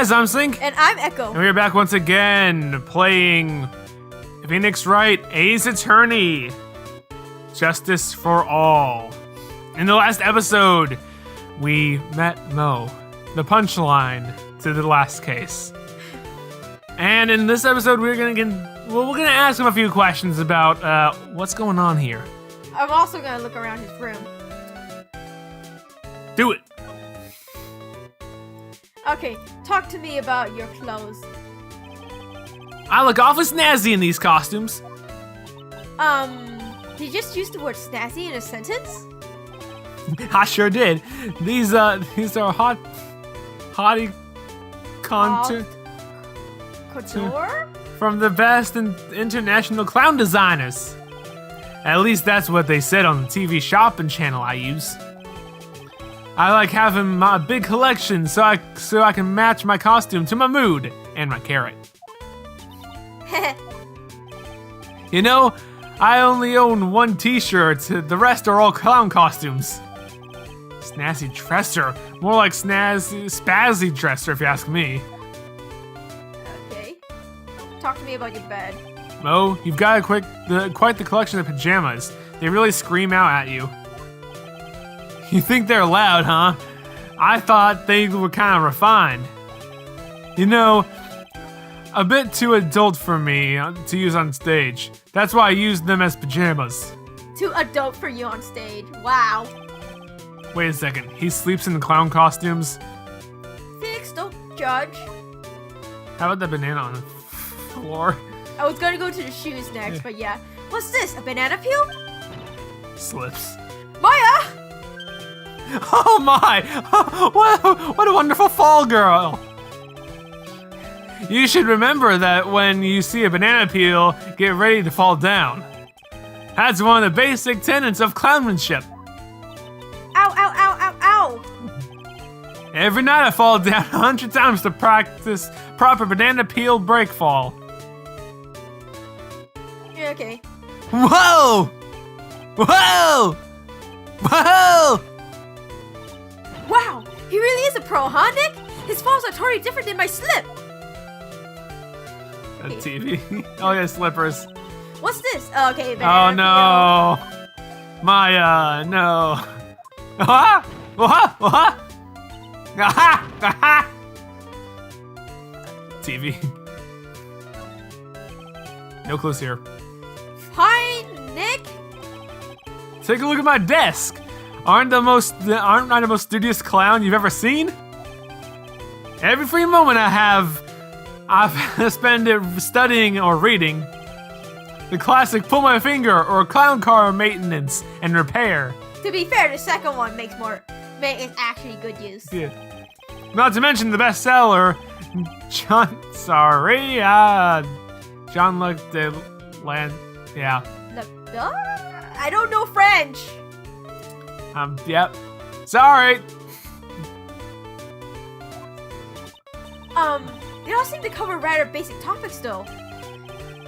guys, I'm Sync. And I'm Echo. And we're back once again playing Phoenix Wright Ace Attorney. Justice for All. In the last episode, we met Mo, the punchline to the last case. And in this episode, we're gonna ask him a few questions about what's going on here. I'm also gonna look around his room. Do it. Okay, talk to me about your clothes. I look awfully snazzy in these costumes. Did you just use the word snazzy in a sentence? I sure did. These are hottie contour Couture? from the best international clown designers. At least that's what they said on the TV shopping channel I use. I like having my big collection so I can match my costume to my mood and my carrot. You know, I only own one t-shirt, the rest are all clown costumes. Snazzy dresser, more like spazzy dresser if you ask me. Okay. Talk to me about your bed. Mo, you've got quite the collection of pajamas. They really scream out at you. You think they're loud, huh? I thought they were kind of refined. You know, a bit too adult for me to use on stage. That's why I used them as pajamas. Too adult for you on stage. Wow. Wait a second, he sleeps in the clown costumes? Phoenix, don't judge. How about the banana on the floor? I was gonna go to the shoes next, but yeah. What's this, a banana peel? Slips. Maya! Oh my! What a wonderful fall girl! You should remember that when you see a banana peel, get ready to fall down. That's one of the basic tenets of clownmanship. Ow, ow, ow, ow, ow! Every night I fall down 100 times to practice proper banana peel break fall. Yeah, okay. Whoa! Whoa! Whoa! Wow, he really is a pro, huh, Nick? His falls are totally different than my slip. A TV. Oh yeah, slippers. What's this? Okay, Oh no. Maya, no. Ah! Ah! Ah! Ah! Ah! TV. No clues here. Hi, Nick. Take a look at my desk. Aren't I the most studious clown you've ever seen? Every free moment I've spent it studying or reading. The classic pull my finger or clown car maintenance and repair. To be fair, the second one makes actually good use. Yeah. Not to mention the bestseller, Jean-Luc de Land. Yeah. I don't know French. Yep. Sorry. They all seem to cover rather basic topics though.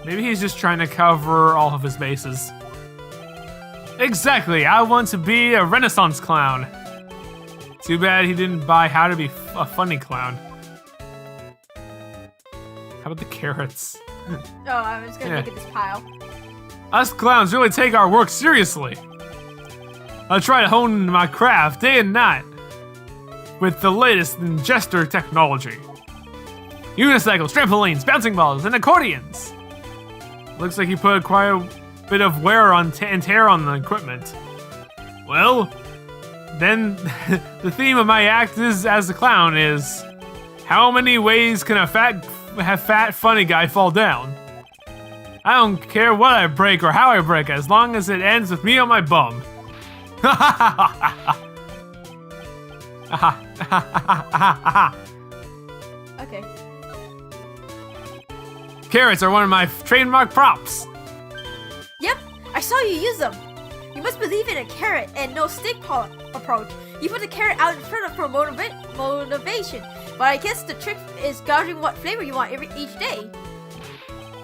Maybe he's just trying to cover all of his bases. Exactly, I want to be a Renaissance clown. Too bad he didn't buy How to Be a Funny Clown. How about the carrots? Oh, I'm just gonna look at this pile. Us clowns really take our work seriously. I try to hone my craft day and night with the latest in gesture technology. Unicycles, trampolines, bouncing balls, and accordions. Looks like you put quite a bit of wear and tear on the equipment. Well, then the theme of my act as a clown is, how many ways can a fat funny guy fall down? I don't care what I break or how I break, as long as it ends with me on my bum. Okay. Carrots are one of my trademark props. Yep, I saw you use them. You must believe in a carrot and no stick approach. You put the carrot out in front for motivation. But I guess the trick is gauging what flavor you want each day.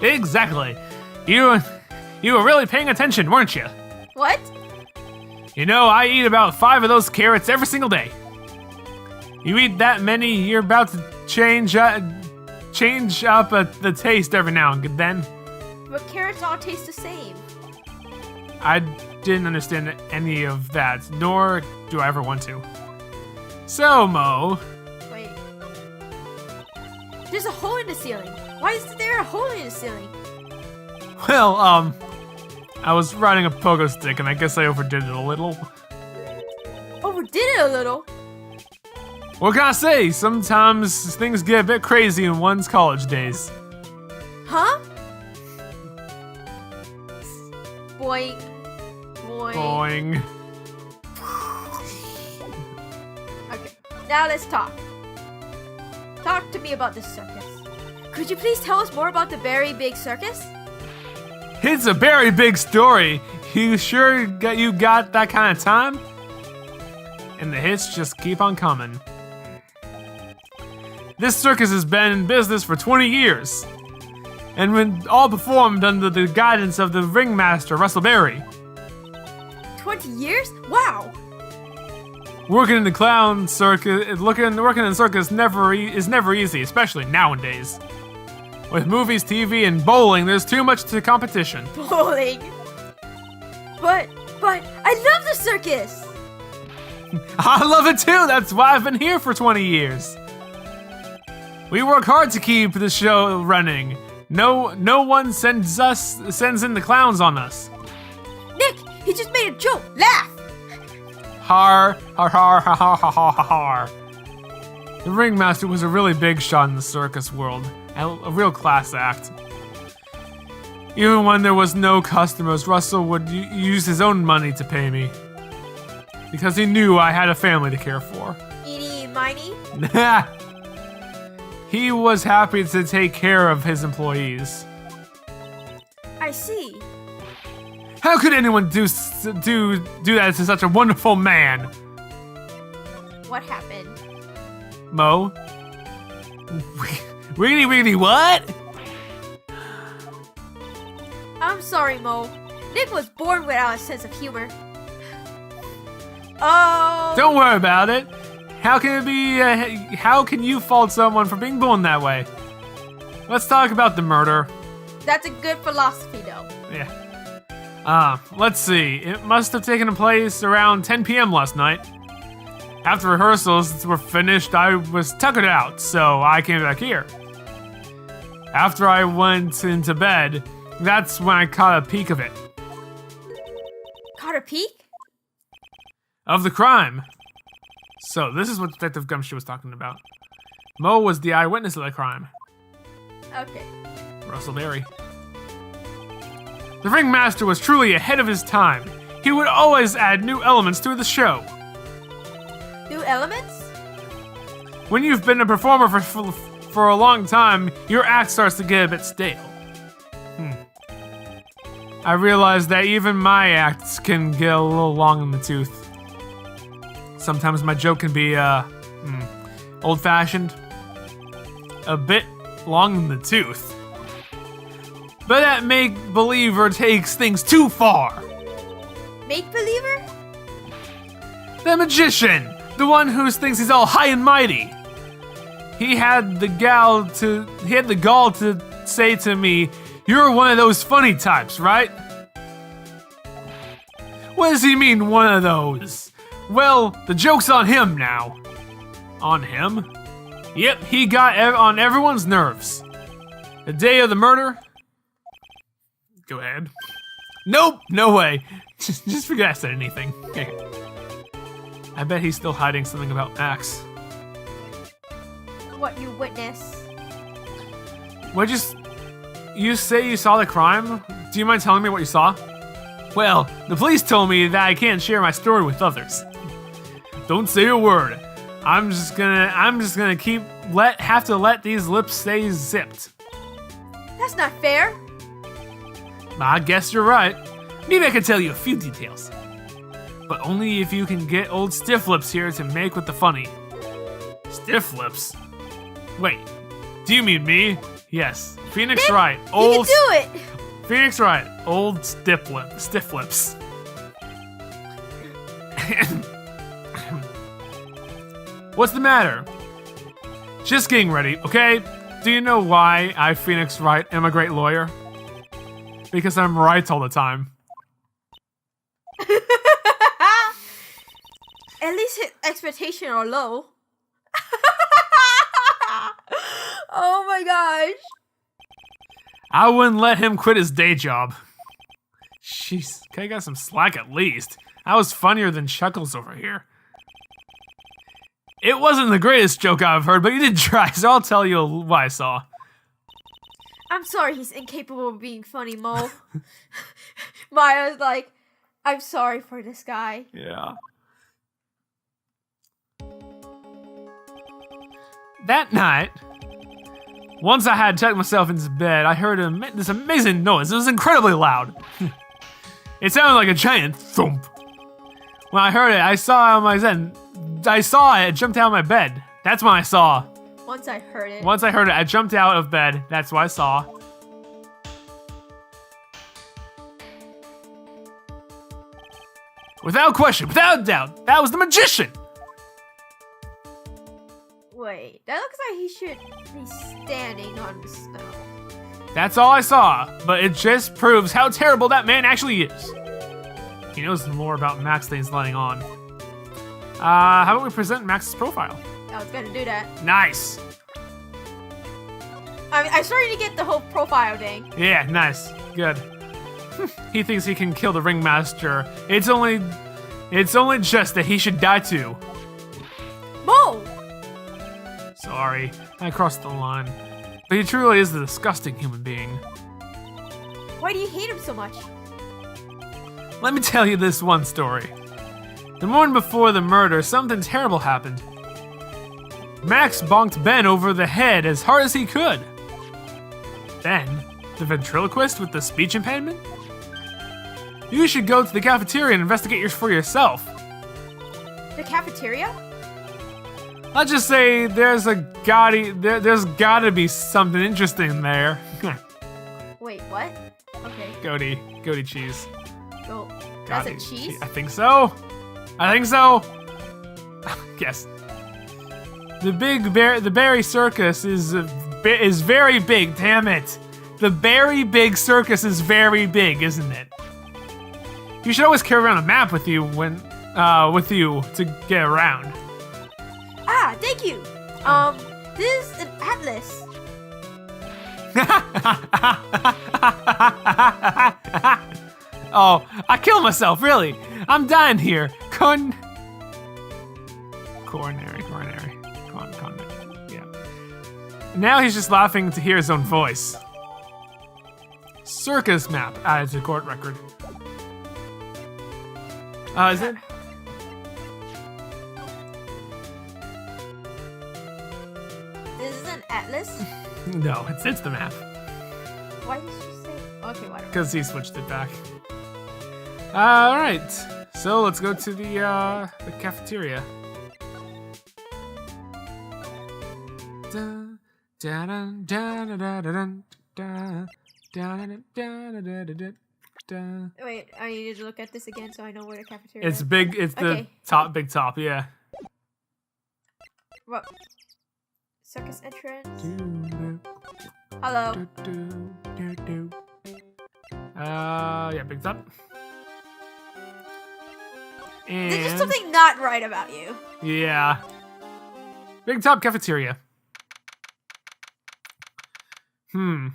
Exactly. You were really paying attention, weren't you? What? You know, I eat about 5 of those carrots every single day. You eat that many, you're about to change up the taste every now and then. But carrots all taste the same. I didn't understand any of that, nor do I ever want to. So, Mo. Wait. There's a hole in the ceiling. Why is there a hole in the ceiling? Well, I was riding a pogo stick and I guess I overdid it a little. Overdid it a little? What can I say? Sometimes things get a bit crazy in one's college days. Huh? Boing. Boing. Boing. Okay, now let's talk. Talk to me about this circus. Could you please tell us more about the very big circus? It's a very big story. You sure you got that kind of time? And the hits just keep on coming. This circus has been in business for 20 years. And when all performed under the guidance of the ringmaster, Russell Berry. 20 years? Wow! Working in the clown circus, working in the circus is never easy, especially nowadays. With movies, TV, and bowling, there's too much to competition. Bowling? But I love the circus! I love it too, that's why I've been here for 20 years. We work hard to keep the show running. No one sends in the clowns on us. Nick, he just made a joke. Laugh! Har, har, har, har, har, har, har, har. The ringmaster was a really big shot in the circus world, a real class act. Even when there was no customers, Russell would use his own money to pay me. Because he knew I had a family to care for. Eeny, miny? He was happy to take care of his employees. I see. How could anyone do that to such a wonderful man? What happened? Mo? Wiggity what? I'm sorry, Mo. Nick was born without a sense of humor. Oh. Don't worry about it. How can it be? How can you fault someone for being born that way? Let's talk about the murder. That's a good philosophy, though. Yeah. Let's see. It must have taken place around 10 p.m. last night. After rehearsals were finished, I was tuckered out, so I came back here. After I went into bed, that's when I caught a peek of it. Caught a peek? Of the crime. So, this is what Detective Gumshoe was talking about. Mo was the eyewitness of the crime. Okay. Russell Berry. The ringmaster was truly ahead of his time. He would always add new elements to the show. New elements? When you've been a performer for a long time, your act starts to get a bit stale. I realize that even my acts can get a little long in the tooth. Sometimes my joke can be, old-fashioned. A bit long in the tooth. But that make-believer takes things too far. Make-believer? The magician! The one who thinks he's all high and mighty. He had the gall to say to me, "You're one of those funny types, right?" What does he mean, one of those? Well, the joke's on him now. On him? Yep, he got on everyone's nerves. The day of the murder? Go ahead. Nope, no way. Just forget I said anything. I bet he's still hiding something about Max. What you witness? You say you saw the crime? Do you mind telling me what you saw? Well, the police told me that I can't share my story with others. Don't say a word. I'm just gonna have to let these lips stay zipped. That's not fair. I guess you're right. Maybe I can tell you a few details. But only if you can get old Stiff Lips here to make with the funny. Stiff Lips? Wait, do you mean me? Yes, Phoenix Nick, right. You can do it! Phoenix right. Old Stiff Lips. What's the matter? Just getting ready, okay? Do you know why I, Phoenix Wright, am a great lawyer? Because I'm right all the time. At least his expectations are low. Oh my gosh. I wouldn't let him quit his day job. Jeez, okay, got some slack at least. I was funnier than Chuckles over here. It wasn't the greatest joke I've heard, but he did try, so I'll tell you what I saw. I'm sorry he's incapable of being funny, Mo. Maya's like, I'm sorry for this guy. Yeah. That night, once I had tucked myself into bed, I heard this amazing noise. It was incredibly loud. It sounded like a giant thump. When I heard it, I saw it, jumped out of my bed. That's when I saw. Once I heard it, I jumped out of bed. That's what I saw. Without question, without doubt, that was the magician. wait, that looks like he should be standing on the snow. That's all I saw, but it just proves how terrible that man actually is. He knows more about Max than he's letting on. How about we present Max's profile? I was gonna do that. Nice. I'm starting to get the whole profile thing. Yeah, nice. Good. He thinks he can kill the ringmaster. It's only just that he should die too. Mo! Sorry, I crossed the line. But he truly is a disgusting human being. Why do you hate him so much? Let me tell you this one story. The morning before the murder, something terrible happened. Max bonked Ben over the head as hard as he could. Ben, the ventriloquist with the speech impediment? You should go to the cafeteria and investigate for yourself. The cafeteria? I'll just say there's gotta be something interesting there. Wait, what? Okay. Goaty cheese. Go. That's a Goaty cheese? I think so. Yes. The Berry Circus is very big. Damn it! The Berry Big Circus is very big, isn't it? You should always carry around a map with you to get around. Ah, thank you. This is an atlas. Oh, I killed myself, really. I'm dying here. Coronary. Yeah. Now he's just laughing to hear his own voice. Circus map added to court record. Is it? This is an atlas? No, it's the map. Why did you say? Okay, whatever. Because he switched it back. Alright. So let's go to the cafeteria. Wait, I need to look at this again so I know where the cafeteria It's is. big, it's Okay. the big top, yeah. What? Circus entrance? Hello. Yeah, big top. And There's just something not right about you. yeah. Big top cafeteria. Ew,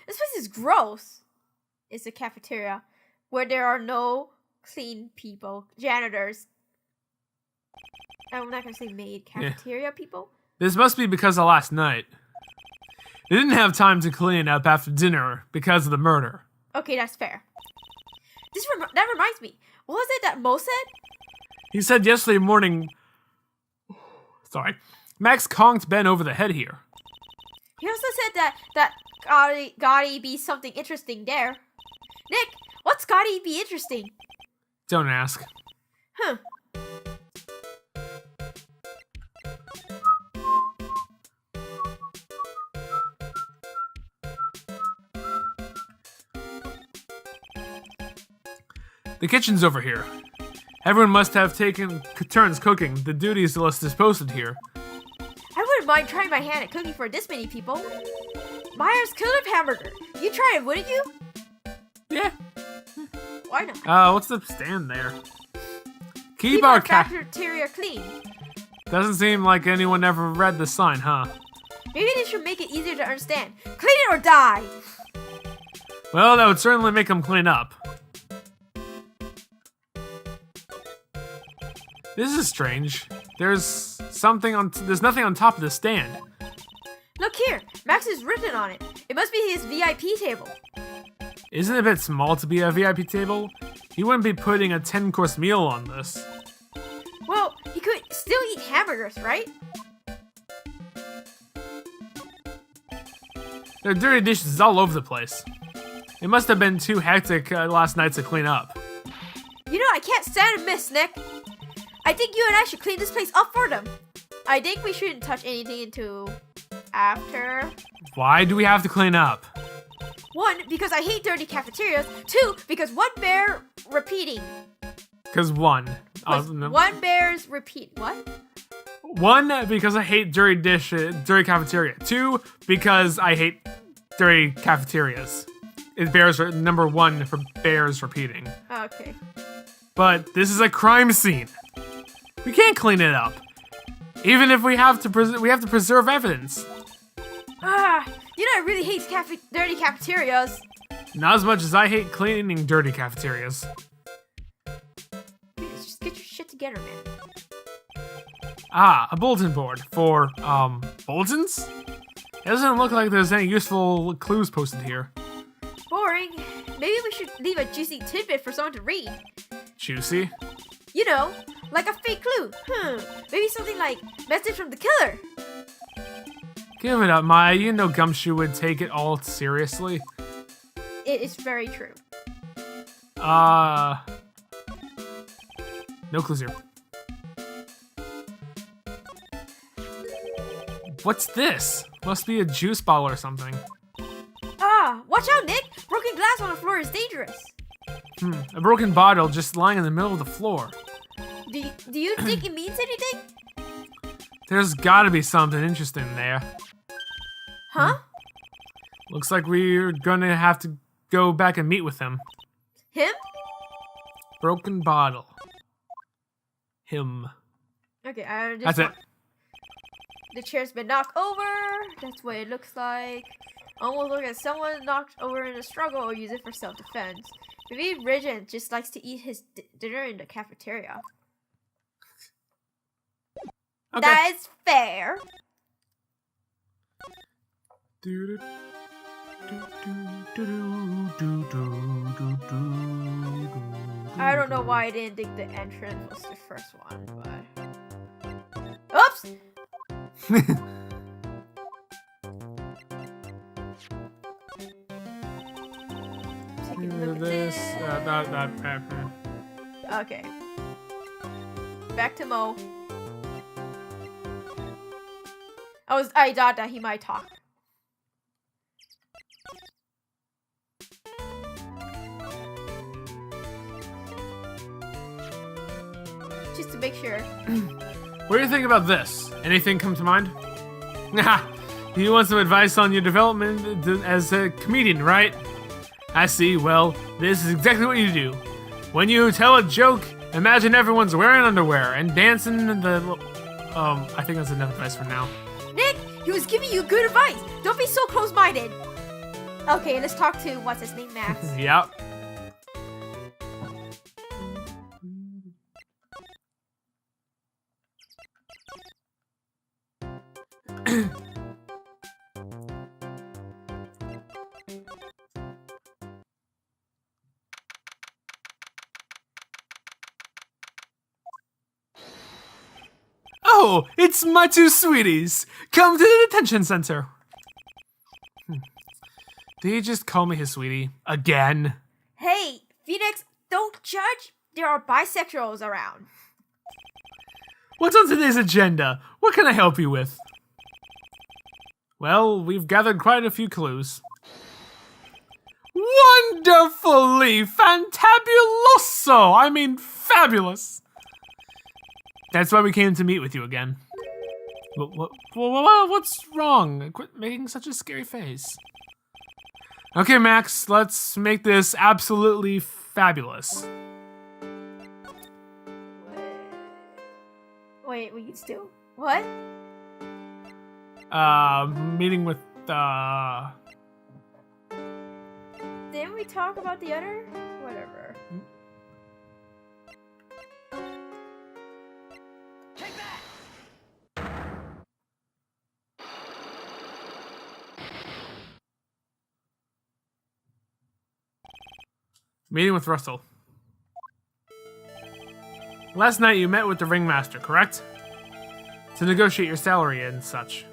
this place is gross. It's a cafeteria where there are no clean people, janitors. I'm not gonna say maid, cafeteria people. This must be because of last night. They didn't have time to clean up after dinner because of the murder. Okay, that's fair. That reminds me. What was it that Mo said? He said yesterday morning... Sorry. Max conked Ben over the head here. He also said that gotta be something interesting there. Nick, what's gotta be interesting? Don't ask. Huh. The kitchen's over here. Everyone must have taken turns cooking. The duties list is posted here. wouldn't mind trying my hand at cooking for this many people. Myers killer hamburger. You try it, wouldn't you? Yeah. Why not? What's the stand there? Keep our cafeteria clean. Doesn't seem like anyone ever read the sign, huh? Maybe they should make it easier to understand. Clean it or die! Well, that would certainly make them clean up. This is strange. There's nothing on top of the stand. Look here, Max is written on it. It must be his VIP table. Isn't it a bit small to be a VIP table? He wouldn't be putting a 10-course meal on this. Well, he could still eat hamburgers, right? There are dirty dishes all over the place. It must have been too hectic last night to clean up. You know, I can't stand a mess, Nick. I think you and I should clean this place up for them. I think we shouldn't touch anything until after. Why do we have to clean up? 1, because I hate dirty cafeterias. 2, because one bear repeating. Because one. One bear's repeat. What? 1, because I hate dirty cafeteria. 2, because I hate dirty cafeterias. It bears number 1 for bears repeating. Okay. But this is a crime scene. We can't clean it up. Even if we have to preserve evidence. You know I really hate dirty cafeterias. Not as much as I hate cleaning dirty cafeterias. Just get your shit together, man. A bulletin board for, bulletins? It doesn't look like there's any useful clues posted here. Boring. Maybe we should leave a juicy tidbit for someone to read. Juicy? You know, like a fake clue. Maybe something like, message from the killer. Give it up, Maya. You know Gumshoe would take it all seriously. It is very true. No clues here. What's this? Must be a juice bottle or something. Watch out, Nick! Broken glass on the floor is dangerous. A broken bottle just lying in the middle of the floor. Do you think it means anything? There's gotta be something interesting there. Huh? Looks like we're gonna have to go back and meet with him. Him? Broken bottle. Him. Okay, That's it. The chair's been knocked over. That's what it looks like. Almost look at someone knocked over in a struggle or use it for self-defense. Maybe Regent just likes to eat his dinner in the cafeteria. Okay. That is fair. I don't know why I didn't think the entrance was the first one, but... Oops! Take a look at this. Okay. Back to Mo. I thought that he might talk. Just to make sure. What do you think about this? Anything come to mind? Do you want some advice on your development as a comedian, right? I see. Well, this is exactly what you do. When you tell a joke, imagine everyone's wearing underwear and dancing in the... I think that's enough advice for now. Nick, he was giving you good advice. Don't be so close-minded. Okay, let's talk to, what's his name, Max? Yep. Oh, it's my two sweeties. Come to the detention center. Did he just call me his sweetie? Again? Hey, Phoenix, don't judge. There are bisexuals around. What's on today's agenda? What can I help you with? Well, we've gathered quite a few clues. Wonderfully fantabuloso! I mean, fabulous! That's why we came to meet with you again. What's wrong? Quit making such a scary face. Okay, Max, let's make this absolutely fabulous. Wait, we still what? Meeting with Didn't we talk about the other? Whatever. Meeting with Russell. Last night you met with the ringmaster, correct? To negotiate your salary and such.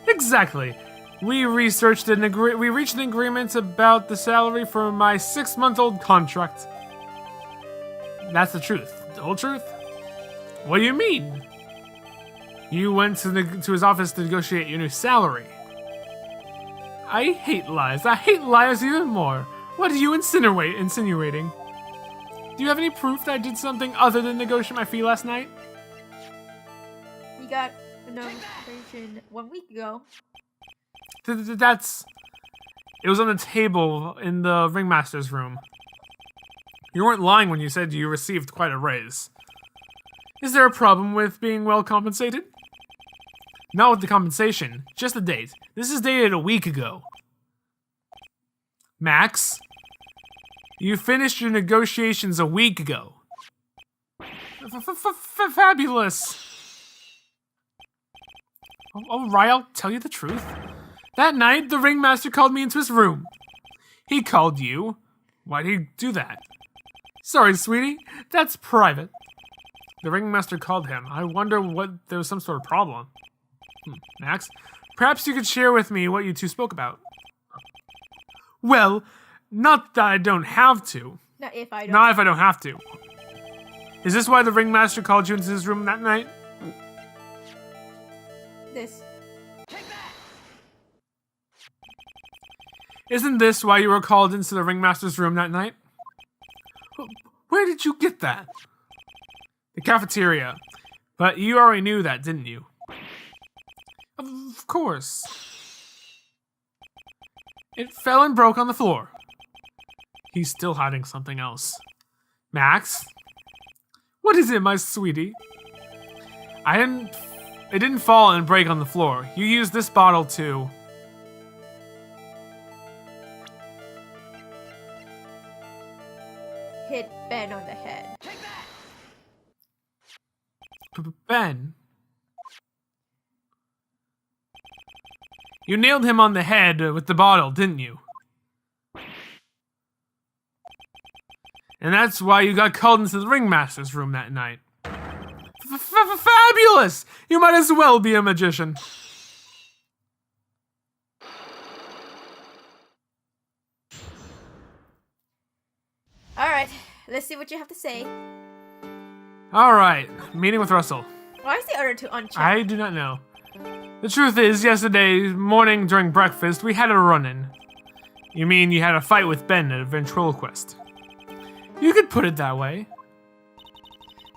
Exactly. We reached an agreement about the salary for my 6-month-old contract. That's the truth. The whole truth? What do you mean? You went to his office to negotiate your new salary. I hate lies. I hate liars even more. What are you insinuating? Do you have any proof that I did something other than negotiate my fee last night? You got a notification 1 week ago. It was on the table in the ringmaster's room. You weren't lying when you said you received quite a raise. Is there a problem with being well compensated? Not with the compensation, just the date. This is dated a week ago. Max, you finished your negotiations a week ago. Fabulous. Alright, I'll tell you the truth. That night, the ringmaster called me into his room. He called you. Why did he do that? Sorry, sweetie. That's private. The ringmaster called him. I wonder what there was some sort of problem. Max, perhaps you could share with me what you two spoke about. Well, not that I don't have to. Not if I don't. Not if I don't have to. Is this why the ringmaster called you into his room that night? This. Isn't this why you were called into the ringmaster's room that night? Where did you get that? The cafeteria. But you already knew that, didn't you? Of course. It fell and broke on the floor. He's still hiding something else. Max? What is it, my sweetie? It didn't fall and break on the floor. You used this bottle to... Hit Ben on the head. Ben? You nailed him on the head with the bottle, didn't you? And that's why you got called into the ringmaster's room that night. Fabulous! You might as well be a magician. Alright, let's see what you have to say. Alright, meeting with Russell. Why is the other two unchecked? I do not know. The truth is, yesterday morning during breakfast, we had a run-in. You mean you had a fight with Ben at a ventriloquist? You could put it that way.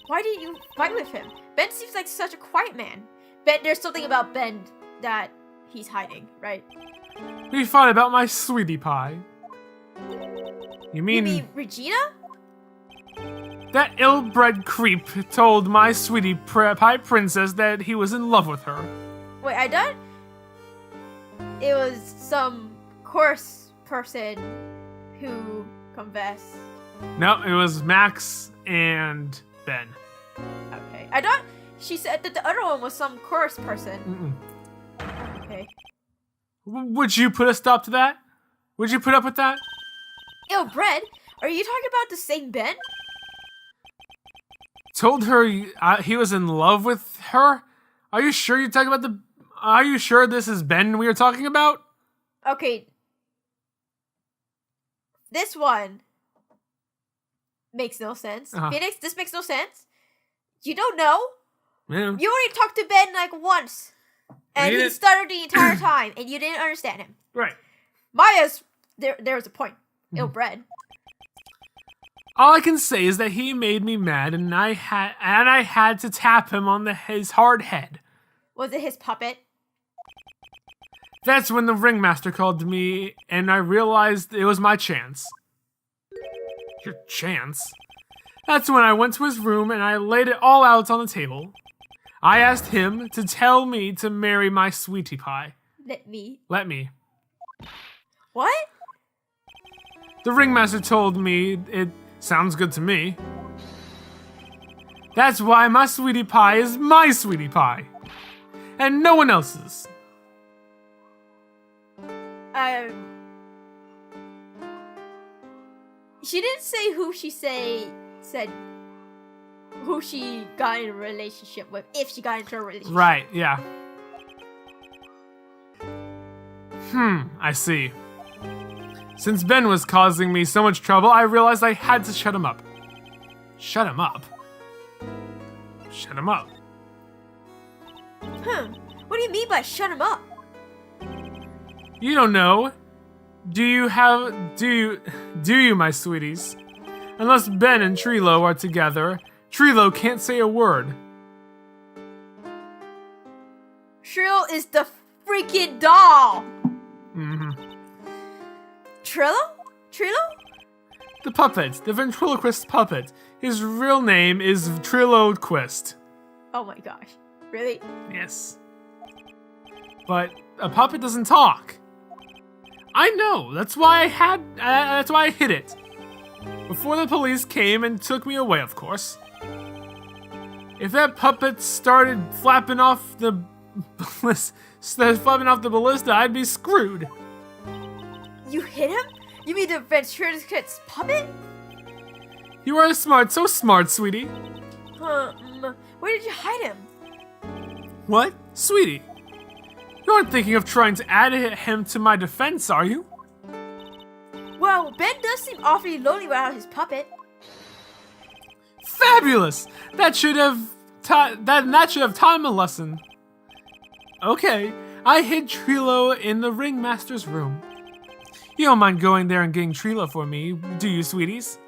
Why did you fight with him? Ben seems like such a quiet man. There's something about Ben that he's hiding, right? We fought about my sweetie pie. You mean Regina? That ill-bred creep told my sweetie pie princess that he was in love with her. Wait, I thought it was some coarse person who confessed. No, it was Max and Ben. Okay. I thought she said that the other one was some coarse person. Okay. Would you put a stop to that? Would you put up with that? Ew, Brett, are you talking about the same Ben? Told her he was in love with her? Are you sure you're talking about Are you sure this is Ben we were talking about? Okay. This one makes no sense. Phoenix, this makes no sense. You don't know? Yeah. You only talked to Ben like once. And he stuttered the entire time, and you didn't understand him. Right. Maya's... There was a point. Ill-bred. All I can say is that he made me mad, and I had to tap him on his hard head. Was it his puppet? That's when the ringmaster called me, and I realized it was my chance. Your chance? That's when I went to his room and I laid it all out on the table. I asked him to tell me to marry my sweetie pie. Let me. What? The ringmaster told me it sounds good to me. That's why my sweetie pie is my sweetie pie. And no one else's. She didn't say who she said who she got in a relationship with, if she got into a relationship. Right, yeah. I see. Since Ben was causing me so much trouble, I realized I had to shut him up. Shut him up? Shut him up. What do you mean by shut him up? You don't know. Do you, my sweeties? Unless Ben and Trilo are together, Trilo can't say a word. Trilo is the freaking doll! Trilo? The puppet, the ventriloquist puppet. His real name is Triloquist. Oh my gosh. Really? Yes. But a puppet doesn't talk. I know, that's why I hid it. Before the police came and took me away, of course. If that puppet started flapping off the ballista, I'd be screwed. You hit him? You mean the ventriloquist puppet? You are smart, so smart, sweetie. Where did you hide him? What? Sweetie? You aren't thinking of trying to add him to my defense, are you? Well, Ben does seem awfully lonely without his puppet. Fabulous! That should have taught him a lesson. Okay, I hid Trilo in the ringmaster's room. You don't mind going there and getting Trilo for me, do you, sweeties?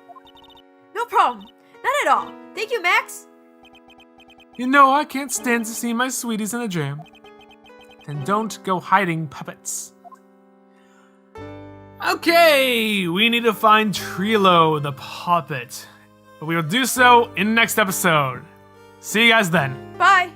No problem. Not at all. Thank you, Max. You know I can't stand to see my sweeties in a jam. Then don't go hiding puppets. Okay, we need to find Trilo the puppet. But we will do so in the next episode. See you guys then. Bye.